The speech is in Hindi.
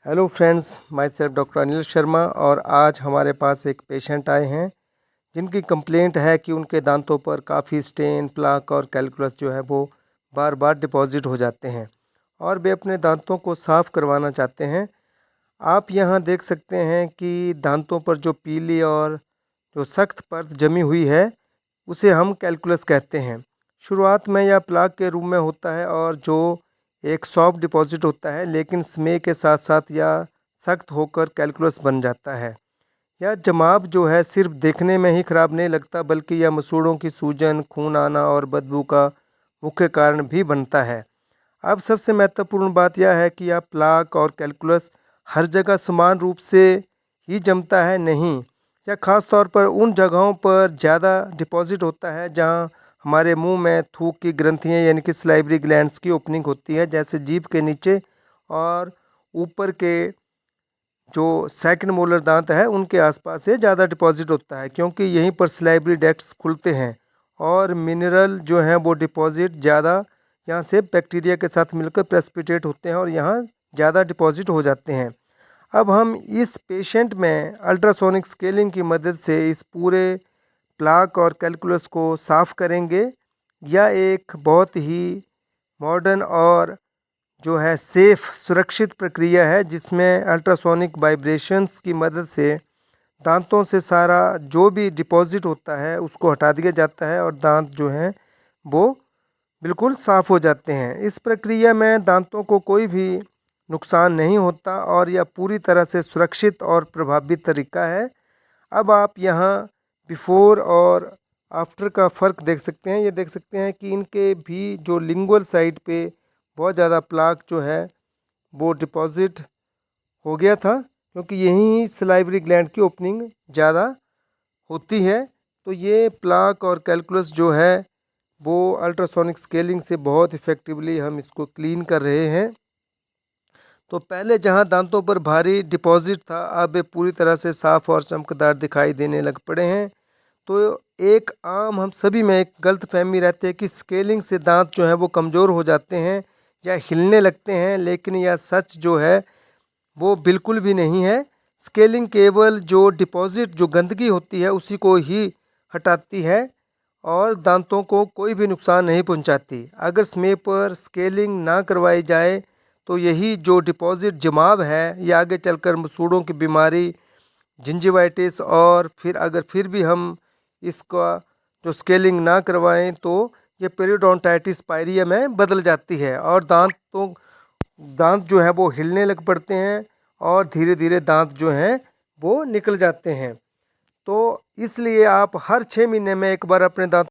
Hello friends, my self doctor Anil Sharma. और आज हमारे पास एक पेशेंट आए हैं जिनकी कंप्लेंट है कि उनके दांतों पर काफ़ी स्टेन, प्लाक और कैलकुलस जो है वो बार बार डिपॉजिट हो जाते हैं और वे अपने दांतों को साफ़ करवाना चाहते हैं। आप यहाँ देख सकते हैं कि दांतों पर जो पीली और जो सख्त परत जमी हुई है उसे हम कैलकुलस कहते हैं। शुरुआत में यह प्लाक के रूप में होता है और जो एक सॉफ्ट डिपॉजिट होता है, लेकिन समय के साथ साथ यह सख्त होकर कैलकुलस बन जाता है। यह जमाव जो है सिर्फ देखने में ही खराब नहीं लगता, बल्कि यह मसूड़ों की सूजन, खून आना और बदबू का मुख्य कारण भी बनता है। अब सबसे महत्वपूर्ण बात यह है कि यह प्लाक और कैलकुलस हर जगह समान रूप से ही जमता है नहीं। यह खास तौर पर उन जगहों पर ज़्यादा डिपॉजिट होता है जहां हमारे मुंह में थूक की ग्रंथियां यानी कि सलाइवरी ग्लैंड्स की ओपनिंग होती है, जैसे जीभ के नीचे और ऊपर के जो सेकंड मोलर दांत है उनके आसपास से ज़्यादा डिपॉजिट होता है, क्योंकि यहीं पर सलाइवरी डक्ट्स खुलते हैं और मिनरल जो हैं वो डिपॉजिट ज़्यादा यहाँ से बैक्टीरिया के साथ मिलकर प्रेसिपिटेट होते हैं और यहाँ ज़्यादा डिपॉजिट हो जाते हैं। अब हम इस पेशेंट में अल्ट्रासोनिक स्केलिंग की मदद से इस पूरे प्लाक और कैलकुलस को साफ़ करेंगे। यह एक बहुत ही मॉडर्न और जो है सेफ़ सुरक्षित प्रक्रिया है, जिसमें अल्ट्रासोनिक वाइब्रेशंस की मदद से दांतों से सारा जो भी डिपॉजिट होता है उसको हटा दिया जाता है और दांत जो हैं वो बिल्कुल साफ़ हो जाते हैं। इस प्रक्रिया में दांतों को कोई भी नुकसान नहीं होता और यह पूरी तरह से सुरक्षित और प्रभावी तरीका है। अब आप यहाँ बिफ़ोर और आफ्टर का फ़र्क देख सकते हैं। ये देख सकते हैं कि इनके भी जो लिंगुअल साइड पे बहुत ज़्यादा प्लाक जो है वो डिपॉजिट हो गया था, क्योंकि यहीं सलाइवरी ग्लैंड की ओपनिंग ज़्यादा होती है। तो ये प्लाक और कैलकुलस जो है वो अल्ट्रासोनिक स्केलिंग से बहुत इफ़ेक्टिवली हम इसको क्लीन कर रहे हैं। तो पहले जहां दांतों पर भारी डिपॉजिट था, अब ये पूरी तरह से साफ़ और चमकदार दिखाई देने लग पड़े हैं। तो एक आम हम सभी में एक गलत फहमी रहती है कि स्केलिंग से दांत जो है वो कमज़ोर हो जाते हैं या हिलने लगते हैं, लेकिन यह सच जो है वो बिल्कुल भी नहीं है। स्केलिंग केवल जो डिपॉजिट, जो गंदगी होती है उसी को ही हटाती है और दांतों को कोई भी नुकसान नहीं पहुंचाती। अगर समय पर स्केलिंग ना करवाई जाए तो यही जो डिपॉजिट जमाव है ये आगे चलकर मसूड़ों की बीमारी, जिंजिवाइटिस और फिर भी हम इसका जो स्केलिंग ना करवाएं तो ये पेरियोडोंटाइटिस पायरिया में बदल जाती है और दांत जो है वो हिलने लग पड़ते हैं और धीरे धीरे दांत जो हैं वो निकल जाते हैं। तो इसलिए आप हर 6 महीने में एक बार अपने दांत